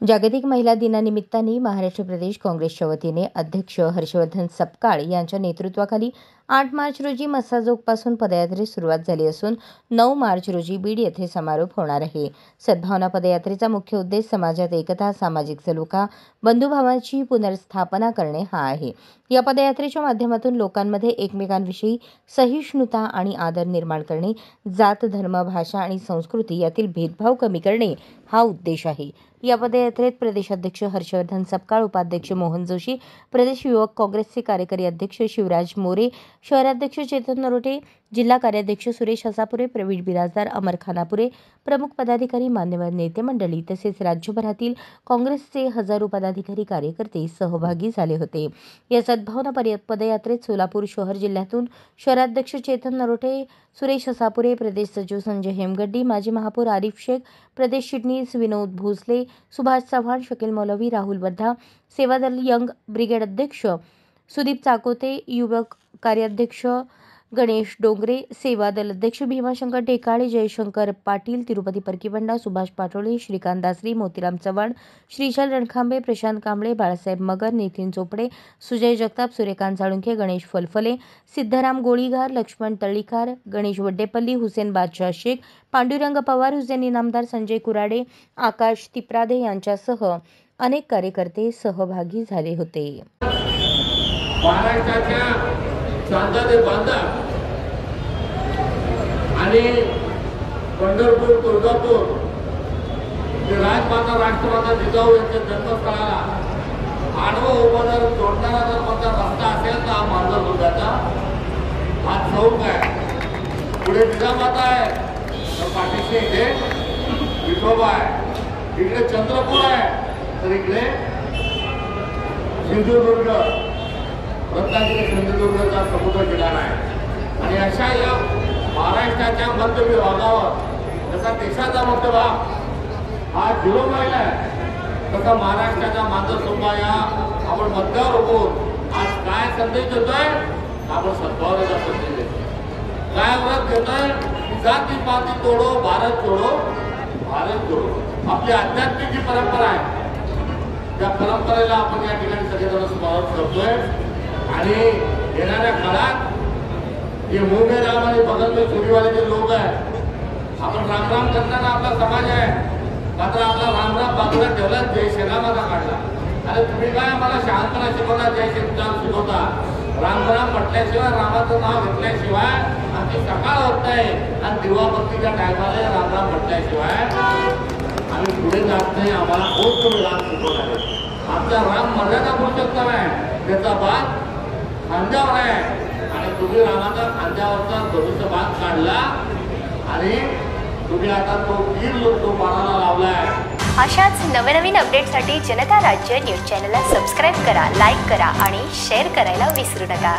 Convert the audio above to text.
जागतिक महिला दिनानिमित्ताने महाराष्ट्र प्रदेश काँग्रेसच्या वतीने अध्यक्ष हर्षवर्धन सपकाळ यांच्या नेतृत्वाखाली 8 मार्च रोजी मस्साजोगपासून पदयात्रेस सुरुवात झाली असून 9 मार्च रोजी बीड येथे समारोप होणार आहे। सद्भावना पदयात्रेचा मुख्य उद्देश समाजात एकता, सामाजिक सलोखा, बंधुभावाची पुनर्स्थापना करणे हा आहे। या पदयात्रेच्या माध्यमातून लोकांमध्ये एकमेकांविषयी सहिष्णुता आणि आदर निर्माण करणे, जात, धर्म, भाषा आणि संस्कृती यातील भेदभाव कमी करणे हा उद्देश आहे। या पदयात्रेत प्रदेशाध्यक्ष हर्षवर्धन सपकाळ, उपाध्यक्ष मोहन जोशी, प्रदेश युवक काँग्रेसचे कार्यकारी अध्यक्ष शिवराज मोरे, शहराध्यक्ष चेतन नरोटे, जिल्हा कार्याध्यक्ष सुरेश हसापुरे, प्रवीण बिराजदार, अमर खानापुरे, प्रमुख पदाधिकारी, मान्यवर नेते मंडळी तसेच राज्यभरातील काँग्रेसचे हजारो पदाधिकारी कार्यकर्ते सहभागी झाले होते। या सद्भावना पदयात्रेत सोलापूर शहर जिल्ह्यातून शहराध्यक्ष चेतन नरोटे, सुरेश हसापुरे, प्रदेश सचिव संजय हेमगड्डी, माजी महापौर आरिफ शेख, प्रदेश चिटणीस विनोद भोसले, सुभाष चव्हाण, शकील मौलवी, राहुल वर्धा, सेवादल यंग ब्रिगेड अध्यक्ष सुदीप चाकोते, युवक कार्याध्यक्ष गणेश डोंगरे, सेवादल अध्यक्ष भीमाशंकर टेकाळे, जयशंकर पाटील, तिरुपती परकीबंडा, सुभाष पाटोळे, श्रीकांत दासरी, मोतीराम चव्हाण, श्रीशल रणखांबे, प्रशांत कांबळे, बाळासाहेब मगर, नितीन चोपडे, सुजय जगताप, सूर्यकांत साळुंखे, गणेश फलफले, सिद्धराम गोळीघार, लक्ष्मण तळीकार, गणेश वड्डेपल्ली, हुसेन बादशाह शेख, पांडुरंग पवार, हुसेन इनामदार, संजय कुराडे, आकाश तिप्रादे यांच्यासह अनेक कार्यकर्ते सहभागी झाले होते। चांदा ते बांदा आणि पंढरपूर, तुळजापूर ते राजमाता राष्ट्रमाता जिजाऊ यांच्या जन्मस्थळाला आडवं उभार जोडणारा जर कोणता रस्ता असेल तर हा मांजर दुधाचा हा चौक आहे। पुढे जिजामाता आहे तर पाठीशी इथे विठोबा आहे, इकडे चंद्रपूर आहे तर इकडे सिंधुदुर्ग, रत्नागिरी सिंधुदुर्गचा समुद्र किनारा आहे। आणि अशा या महाराष्ट्राच्या मध्य विभागावर जसा देशाचा मध्यभाग हा 0 मैल आहे तसा महाराष्ट्राचा मातृसंभा या आपण मध्यावर उभून आज काय संदेश देतोय, आपण सद्भावनेचा संदेश देतोय। काय व्रत घेतोय, जाती पाती तोडो, भारत जोडो, भारत जोडो। आपली आध्यात्मिक जी परंपरा आहे त्या परंपरेला आपण या ठिकाणी सगळेजण स्मरण करतोय। आणि येणाऱ्या काळात जे मोगे राम आणि बगल में चोरीवाले जे लोक आहेत, आपण रामराम करताना आपला समाज आहे, मात्र आपला रामराम बाजूला ठेवला, जय श्रीरामाचा काढला। अरे तुम्ही काय आम्हाला शहाणपणा शिकवता, जय श्रीराम शिकवता, रामराम म्हटल्याशिवाय, रामाचं नाव घेतल्याशिवाय आमची सकाळ होत नाही आणि दिवाबत्तीच्या टायमाला रामराम म्हटल्याशिवाय आम्ही पुढे जात नाही। आम्हाला खूप तुम्ही राम शिकवला आहे। आमचा राम मर्यादा पुरुषोत्तम आहे, त्याचा बाण खांद्यावर आहे आणि तुम्ही रामाचा खांद्यावरचा धनुष्य बाण काढला आणि तुम्ही आता तो तीर तो बाणाला लावलाय। अशाच नवनवीन अपडेटसाठी जनता राज्य न्यूज चॅनलला सबस्क्राईब करा, लाईक करा आणि शेअर करायला विसरू नका।